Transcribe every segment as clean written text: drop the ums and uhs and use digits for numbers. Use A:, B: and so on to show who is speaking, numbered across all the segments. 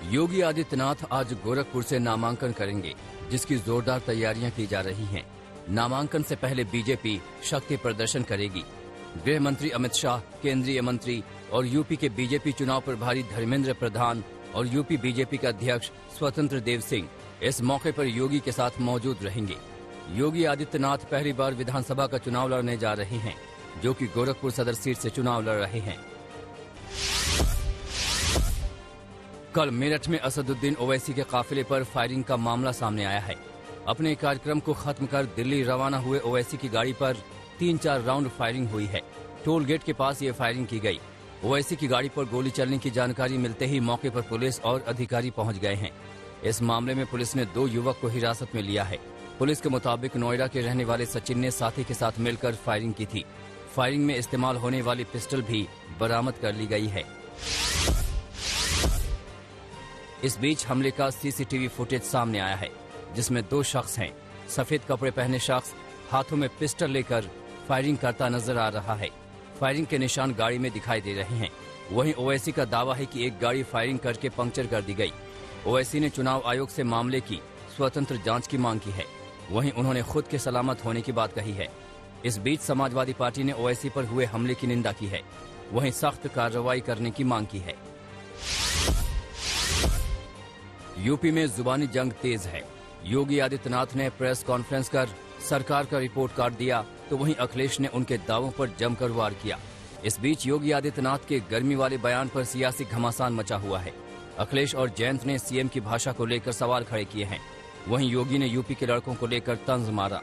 A: योगी आदित्यनाथ आज गोरखपुर से नामांकन करेंगे, जिसकी जोरदार तैयारियां की जा रही हैं। नामांकन से पहले बीजेपी शक्ति प्रदर्शन करेगी। गृह मंत्री अमित शाह, केंद्रीय मंत्री और यूपी के बीजेपी चुनाव प्रभारी धर्मेंद्र प्रधान और यूपी बीजेपी के अध्यक्ष स्वतंत्र देव सिंह इस मौके पर योगी के साथ मौजूद रहेंगे। योगी आदित्यनाथ पहली बार विधानसभा का चुनाव लड़ने जा रहे हैं, जो कि गोरखपुर सदर सीट से चुनाव लड़ रहे हैं। कल मेरठ में असदुद्दीन ओवैसी के काफिले पर फायरिंग का मामला सामने आया है। अपने कार्यक्रम को खत्म कर दिल्ली रवाना हुए ओवैसी की गाड़ी पर 3-4 राउंड फायरिंग हुई है। टोल गेट के पास ये फायरिंग की गई। ओवैसी की गाड़ी पर गोली चलने की जानकारी मिलते ही मौके पर पुलिस और अधिकारी पहुंच गए हैं। इस मामले में पुलिस ने 2 युवक को हिरासत में लिया है। पुलिस के मुताबिक नोएडा के रहने वाले सचिन ने साथी के साथ मिलकर फायरिंग की थी। फायरिंग में इस्तेमाल होने वाली पिस्टल भी बरामद कर ली गई है। इस बीच हमले का सीसीटीवी फुटेज सामने आया है, जिसमें 2 शख्स हैं। सफेद कपड़े पहने शख्स हाथों में पिस्टल लेकर फायरिंग करता नजर आ रहा है। फायरिंग के निशान गाड़ी में दिखाई दे रहे हैं। वहीं ओवैसी का दावा है कि एक गाड़ी फायरिंग करके पंक्चर कर दी गई। ओवैसी ने चुनाव आयोग से मामले की स्वतंत्र जांच की मांग की है। वहीं उन्होंने खुद के सलामत होने की बात कही है। इस बीच समाजवादी पार्टी ने ओवैसी पर हुए हमले की निंदा की है। वहीं सख्त कार्रवाई करने की मांग की है। यूपी में जुबानी जंग तेज है। योगी आदित्यनाथ ने प्रेस कॉन्फ्रेंस कर सरकार का रिपोर्ट कार्ड दिया, तो वहीं अखिलेश ने उनके दावों पर जमकर वार किया। इस बीच योगी आदित्यनाथ के गर्मी वाले बयान पर सियासी घमासान मचा हुआ है। अखिलेश और जयंत ने सीएम की भाषा को लेकर सवाल खड़े किए हैं। वहीं योगी ने यूपी के लड़कों को लेकर तंज मारा।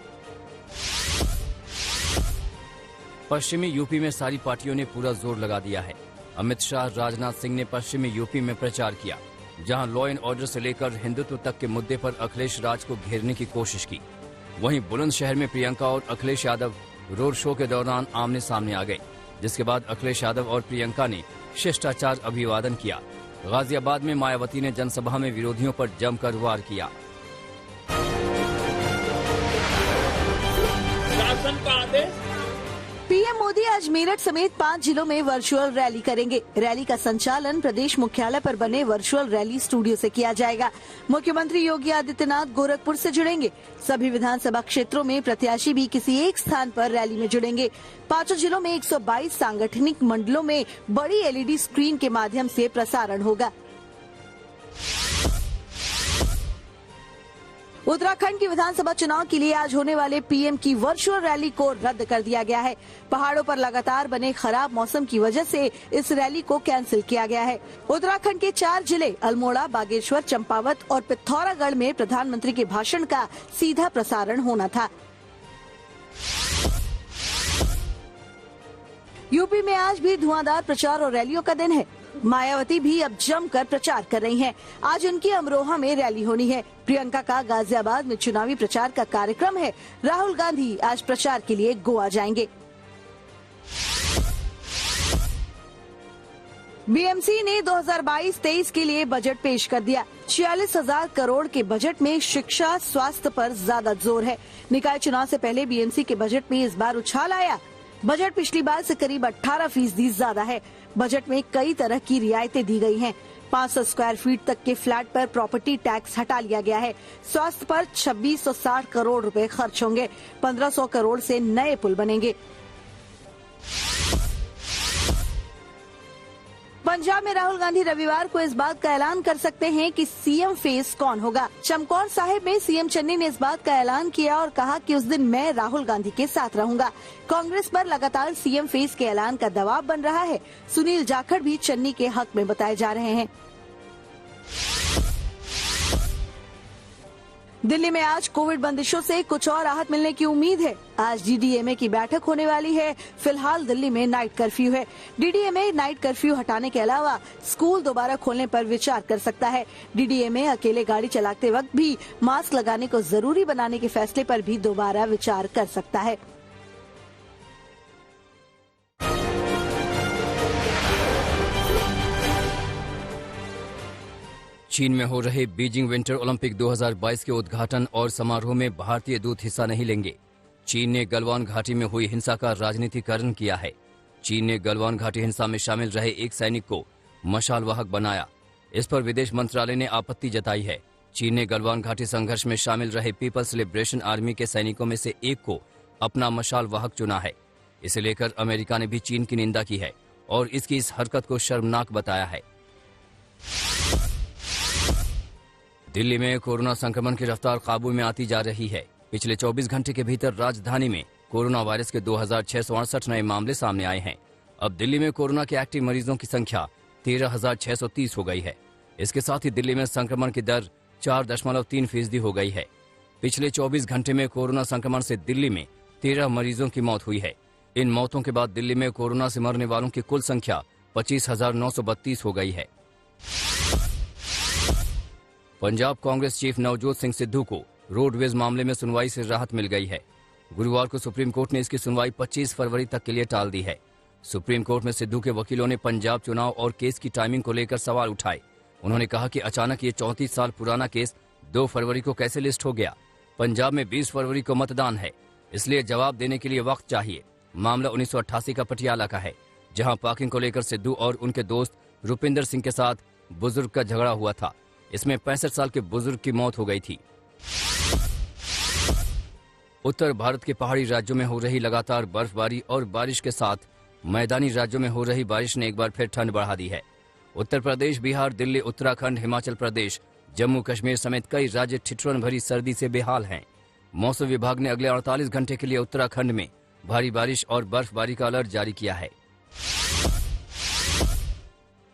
A: पश्चिमी यूपी में सारी पार्टियों ने पूरा जोर लगा दिया है। अमित शाह, राजनाथ सिंह ने पश्चिमी यूपी में प्रचार किया, जहां लॉ एंड ऑर्डर से लेकर हिंदुत्व तक के मुद्दे पर अखिलेश राज को घेरने की कोशिश की। वहीं बुलंदशहर में प्रियंका और अखिलेश यादव रोड शो के दौरान आमने सामने आ गए, जिसके बाद अखिलेश यादव और प्रियंका ने शिष्टाचार अभिवादन किया। गाजियाबाद में मायावती ने जनसभा में विरोधियों पर जमकर वार किया।
B: शासन का आदेश।
C: पीएम मोदी आज मेरठ समेत 5 जिलों में वर्चुअल रैली करेंगे। रैली का संचालन प्रदेश मुख्यालय पर बने वर्चुअल रैली स्टूडियो से किया जाएगा। मुख्यमंत्री योगी आदित्यनाथ गोरखपुर से जुड़ेंगे। सभी विधानसभा क्षेत्रों में प्रत्याशी भी किसी एक स्थान पर रैली में जुड़ेंगे। 5 जिलों में 122 सांगठनिक मंडलों में बड़ी एलईडी स्क्रीन के माध्यम से प्रसारण होगा। उत्तराखंड की विधानसभा चुनाव के लिए आज होने वाले पीएम की वर्चुअल रैली को रद्द कर दिया गया है। पहाड़ों पर लगातार बने खराब मौसम की वजह से इस रैली को कैंसिल किया गया है। उत्तराखंड के 4 जिले अल्मोड़ा, बागेश्वर, चंपावत और पिथौरागढ़ में प्रधानमंत्री के भाषण का सीधा प्रसारण होना था। यूपी में आज भी धुआंधार प्रचार और रैलियों का दिन है। मायावती भी अब जमकर प्रचार कर रही हैं। आज उनकी अमरोहा में रैली होनी है। प्रियंका का गाजियाबाद में चुनावी प्रचार का कार्यक्रम है। राहुल गांधी आज प्रचार के लिए गोवा जाएंगे। बीएमसी ने 2022-23 के लिए बजट पेश कर दिया। 46,000 करोड़ के बजट में शिक्षा, स्वास्थ्य पर ज्यादा जोर है। निकाय चुनाव से पहले बीएमसी के बजट में इस बार उछाल आया। बजट पिछली बार से करीब 18% ज्यादा है। बजट में कई तरह की रियायतें दी गई हैं। 500 स्क्वायर फीट तक के फ्लैट पर प्रॉपर्टी टैक्स हटा लिया गया है। स्वास्थ्य पर 2660 करोड़ रुपए खर्च होंगे। 1500 करोड़ से नए पुल बनेंगे। पंजाब में राहुल गांधी रविवार को इस बात का ऐलान कर सकते हैं कि सीएम फेस कौन होगा। चमकौर साहिब में सीएम चन्नी ने इस बात का ऐलान किया और कहा कि उस दिन मैं राहुल गांधी के साथ रहूंगा। कांग्रेस पर लगातार सीएम फेस के ऐलान का दबाव बन रहा है। सुनील जाखड़ भी चन्नी के हक में बताए जा रहे हैं। दिल्ली में आज कोविड बंदिशों से कुछ और राहत मिलने की उम्मीद है। आज डीडीएमए की बैठक होने वाली है। फिलहाल दिल्ली में नाइट कर्फ्यू है। डीडीएमए नाइट कर्फ्यू हटाने के अलावा स्कूल दोबारा खोलने पर विचार कर सकता है। डीडीएमए अकेले गाड़ी चलाते वक्त भी मास्क लगाने को जरूरी बनाने के फैसले पर भी दोबारा विचार कर सकता है।
A: चीन में हो रहे बीजिंग विंटर ओलंपिक 2022 के उद्घाटन और समारोह में भारतीय दूत हिस्सा नहीं लेंगे। चीन ने गलवान घाटी में हुई हिंसा का राजनीतिकरण किया है। चीन ने गलवान घाटी हिंसा में शामिल रहे एक सैनिक को मशाल वाहक बनाया। इस पर विदेश मंत्रालय ने आपत्ति जताई है। चीन ने गलवान घाटी संघर्ष में शामिल रहे पीपल्स लिबरेशन आर्मी के सैनिकों में से एक को अपना मशाल वाहक चुना है। इसे लेकर अमेरिका ने भी चीन की निंदा की है और इसकी इस हरकत को शर्मनाक बताया है। दिल्ली में कोरोना संक्रमण की रफ्तार काबू में आती जा रही है। पिछले 24 घंटे के भीतर राजधानी में कोरोना वायरस के 2668 नए मामले सामने आए हैं। अब दिल्ली में कोरोना के एक्टिव मरीजों की संख्या 13,630 हो गई है। इसके साथ ही दिल्ली में संक्रमण की दर 4.3% हो गई है। पिछले 24 घंटे में कोरोना संक्रमण से दिल्ली में 13 मरीजों की मौत हुई है। इन मौतों के बाद दिल्ली में कोरोना से मरने वालों की कुल संख्या 25,932 हो गई है। पंजाब कांग्रेस चीफ नवजोत सिंह सिद्धू को रोडवेज मामले में सुनवाई से राहत मिल गई है। गुरुवार को सुप्रीम कोर्ट ने इसकी सुनवाई 25 फरवरी तक के लिए टाल दी है। सुप्रीम कोर्ट में सिद्धू के वकीलों ने पंजाब चुनाव और केस की टाइमिंग को लेकर सवाल उठाए। उन्होंने कहा कि अचानक ये 34 साल पुराना केस 2 फरवरी को कैसे लिस्ट हो गया। पंजाब में 20 फरवरी को मतदान है, इसलिए जवाब देने के लिए वक्त चाहिए। मामला 1988 का पटियाला का है, जहां पार्किंग को लेकर सिद्धू और उनके दोस्त रुपिंदर सिंह के साथ बुजुर्ग का झगड़ा हुआ था। इसमें 65 साल के बुजुर्ग की मौत हो गई थी। उत्तर भारत के पहाड़ी राज्यों में हो रही लगातार बर्फबारी और बारिश के साथ मैदानी राज्यों में हो रही बारिश ने एक बार फिर ठंड बढ़ा दी है। उत्तर प्रदेश, बिहार, दिल्ली, उत्तराखंड, हिमाचल प्रदेश, जम्मू कश्मीर समेत कई राज्य ठिठुरन भरी सर्दी से बेहाल हैं। मौसम विभाग ने अगले 48 घंटे के लिए उत्तराखंड में भारी बारिश और बर्फबारी का अलर्ट जारी किया है।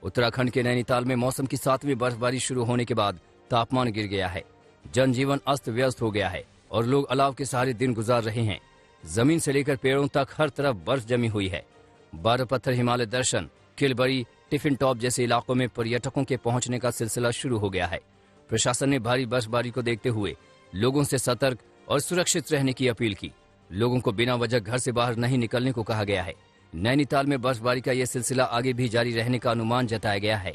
A: उत्तराखंड के नैनीताल में मौसम की 7वीं बर्फबारी शुरू होने के बाद तापमान गिर गया है। जनजीवन अस्त व्यस्त हो गया है और लोग अलाव के सहारे दिन गुजार रहे हैं। जमीन से लेकर पेड़ों तक हर तरफ बर्फ जमी हुई है। 12 पत्थर हिमालय दर्शन, किलबरी, टिफिन टॉप जैसे इलाकों में पर्यटकों के पहुंचने का सिलसिला शुरू हो गया है। प्रशासन ने भारी बर्फबारी को देखते हुए लोगों से सतर्क और सुरक्षित रहने की अपील की। लोगों को बिना वजह घर से बाहर नहीं निकलने को कहा गया है। नैनीताल में बर्फबारी का यह सिलसिला आगे भी जारी रहने का अनुमान जताया गया है।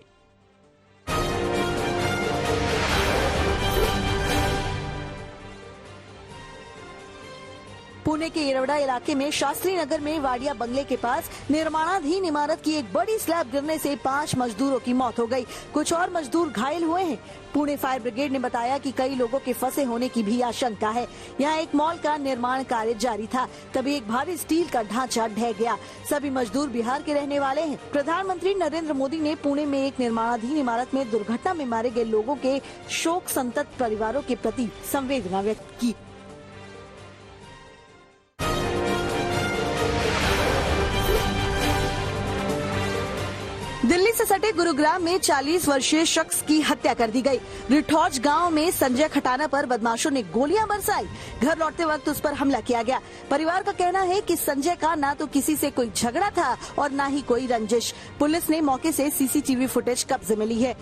C: पुणे के येरवडा इलाके में शास्त्री नगर में वाडिया बंगले के पास निर्माणाधीन इमारत की एक बड़ी स्लैब गिरने से 5 मजदूरों की मौत हो गई। कुछ और मजदूर घायल हुए हैं। पुणे फायर ब्रिगेड ने बताया कि कई लोगों के फंसे होने की भी आशंका है। यहाँ एक मॉल का निर्माण कार्य जारी था, तभी एक भारी स्टील का ढांचा ढह गया। सभी मजदूर बिहार के रहने वाले हैं। प्रधानमंत्री नरेंद्र मोदी ने पुणे में एक निर्माणाधीन इमारत में दुर्घटना में मारे गए लोगों के शोक संतप्त परिवारों के प्रति संवेदना व्यक्त की। दिल्ली से सटे गुरुग्राम में 40 वर्षीय शख्स की हत्या कर दी गई। रिठौज गांव में संजय खटाना पर बदमाशों ने गोलियां बरसाई। घर लौटते वक्त उस पर हमला किया गया। परिवार का कहना है कि संजय का ना तो किसी से कोई झगड़ा था और ना ही कोई रंजिश। पुलिस ने मौके से सीसीटीवी फुटेज कब्जे में ली है।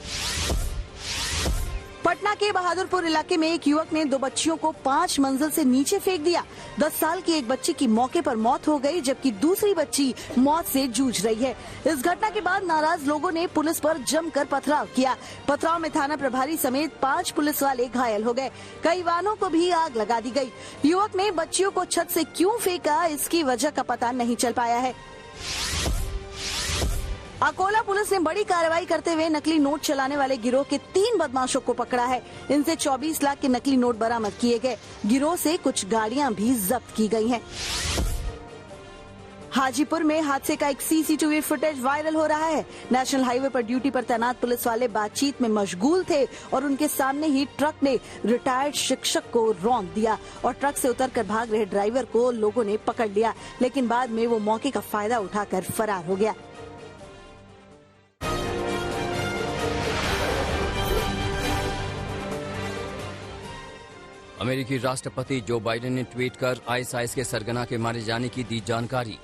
C: पटना के बहादुरपुर इलाके में एक युवक ने 2 बच्चियों को 5 मंजिल से नीचे फेंक दिया। 10 साल की एक बच्ची की मौके पर मौत हो गई, जबकि दूसरी बच्ची मौत से जूझ रही है। इस घटना के बाद नाराज लोगों ने पुलिस पर जमकर पथराव किया। पथराव में थाना प्रभारी समेत 5 पुलिस वाले घायल हो गए। कई वाहनों को भी आग लगा दी गई। युवक ने बच्चियों को छत से क्यों फेंका, इसकी वजह का पता नहीं चल पाया है। अकोला पुलिस ने बड़ी कार्रवाई करते हुए नकली नोट चलाने वाले गिरोह के 3 बदमाशों को पकड़ा है। इनसे 24 लाख के नकली नोट बरामद किए गए। गिरोह से कुछ गाड़ियां भी जब्त की गई हैं। हाजीपुर में हादसे का एक सीसीटीवी फुटेज वायरल हो रहा है। नेशनल हाईवे पर ड्यूटी पर तैनात पुलिस वाले बातचीत में मशगूल थे और उनके सामने ही ट्रक ने रिटायर्ड शिक्षक को रौंद दिया और ट्रक से उतरकर भाग रहे ड्राइवर को लोगों ने पकड़ लिया, लेकिन बाद में वो मौके का फायदा उठाकर फरार हो गया।
A: अमेरिकी राष्ट्रपति जो बाइडेन ने ट्वीट कर आईएसआईएस के सरगना के मारे जाने की दी जानकारी।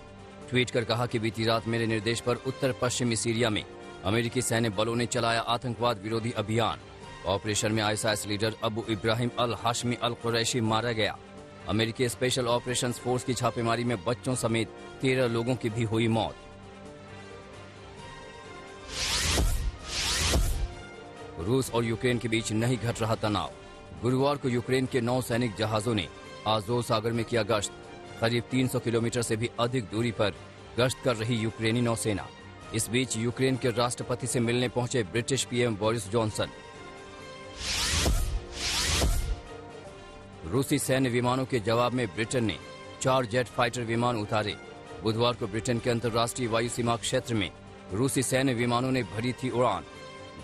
A: ट्वीट कर कहा कि बीती रात मेरे निर्देश पर उत्तर पश्चिमी सीरिया में अमेरिकी सैन्य बलों ने चलाया आतंकवाद विरोधी अभियान। ऑपरेशन में आईएसआईएस लीडर अबू इब्राहिम अल हाशमी अल कुरैशी मारा गया। अमेरिकी स्पेशल ऑपरेशंस फोर्स की छापेमारी में बच्चों समेत 13 लोगों की भी हुई मौत। रूस और यूक्रेन के बीच नहीं घट रहा तनाव। गुरुवार को यूक्रेन के 9 सैनिक जहाजों ने आज़ोव सागर में किया गश्त। करीब 300 किलोमीटर से भी अधिक दूरी पर गश्त कर रही यूक्रेनी नौसेना इस बीच यूक्रेन के राष्ट्रपति से मिलने पहुंचे ब्रिटिश पीएम बोरिस जॉनसन। रूसी सैन्य विमानों के जवाब में ब्रिटेन ने 4 जेट फाइटर विमान उतारे। बुधवार को ब्रिटेन के अंतर्राष्ट्रीय वायु सीमा क्षेत्र में रूसी सैन्य विमानों ने भरी थी उड़ान।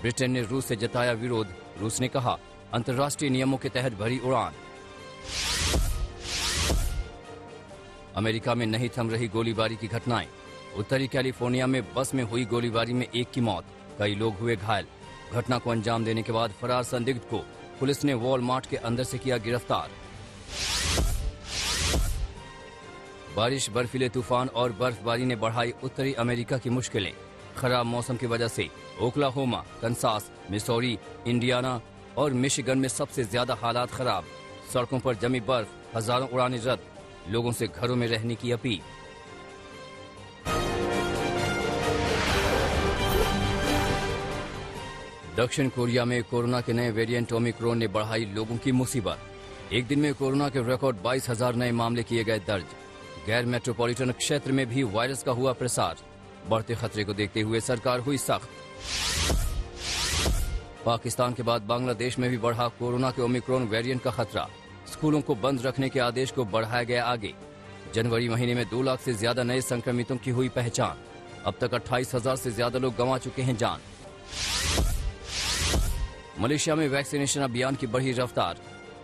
A: ब्रिटेन ने रूस से जताया विरोध। रूस ने कहा, अंतर्राष्ट्रीय नियमों के तहत भरी उड़ान। अमेरिका में नहीं थम रही गोलीबारी की घटनाएं। उत्तरी कैलिफोर्निया में बस में हुई गोलीबारी में एक की मौत, कई लोग हुए घायल। घटना को अंजाम देने के बाद फरार संदिग्ध को पुलिस ने वॉलमार्ट के अंदर से किया गिरफ्तार। बारिश, बर्फीले तूफान और बर्फबारी ने बढ़ाई उत्तरी अमेरिका की मुश्किलें। खराब मौसम की वजह से ओक्लाहोमा, कंसास, मिसौरी, इंडियाना और मिशिगन में सबसे ज्यादा हालात खराब। सड़कों पर जमी बर्फ, हजारों उड़ानें रद्द। लोगों से घरों में रहने की अपील। दक्षिण कोरिया में कोरोना के नए वेरिएंट ओमिक्रॉन ने बढ़ाई लोगों की मुसीबत। एक दिन में कोरोना के रिकॉर्ड 22,000 नए मामले किए गए दर्ज। गैर मेट्रोपॉलिटन क्षेत्र में भी वायरस का हुआ प्रसार। बढ़ते खतरे को देखते हुए सरकार हुई सख्त। पाकिस्तान के बाद बांग्लादेश में भी बढ़ा कोरोना के ओमिक्रॉन वेरिएंट का खतरा। स्कूलों को बंद रखने के आदेश को बढ़ाया गया आगे। जनवरी महीने में 2 लाख से ज्यादा नए संक्रमितों की हुई पहचान। अब तक 28,000 से ज्यादा लोग गंवा चुके हैं जान। मलेशिया में वैक्सीनेशन अभियान की बढ़ी रफ्तार।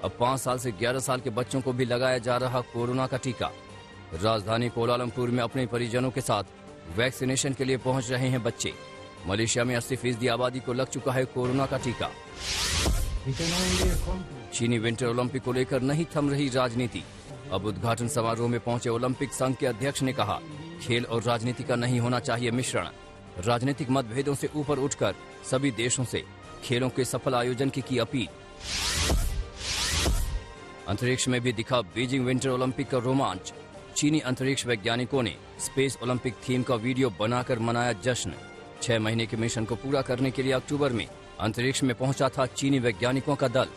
A: अब 5 साल से 11 साल के बच्चों को भी लगाया जा रहा कोरोना का टीका। राजधानी कोलालमपुर में अपने परिजनों के साथ वैक्सीनेशन के लिए पहुंच रहे हैं बच्चे। मलेशिया में 80% आबादी को लग चुका है कोरोना का टीका। चीनी विंटर ओलंपिक को लेकर नहीं थम रही राजनीति। अब उद्घाटन समारोह में पहुंचे ओलंपिक संघ के अध्यक्ष ने कहा, खेल और राजनीति का नहीं होना चाहिए मिश्रण। राजनीतिक मतभेदों से ऊपर उठकर सभी देशों से खेलों के सफल आयोजन की अपील। अंतरिक्ष में भी दिखा बीजिंग विंटर ओलंपिक का रोमांच। चीनी अंतरिक्ष वैज्ञानिकों ने स्पेस ओलंपिक थीम का वीडियो बनाकर मनाया जश्न। 6 महीने के मिशन को पूरा करने के लिए अक्टूबर में अंतरिक्ष में पहुंचा था चीनी वैज्ञानिकों का दल।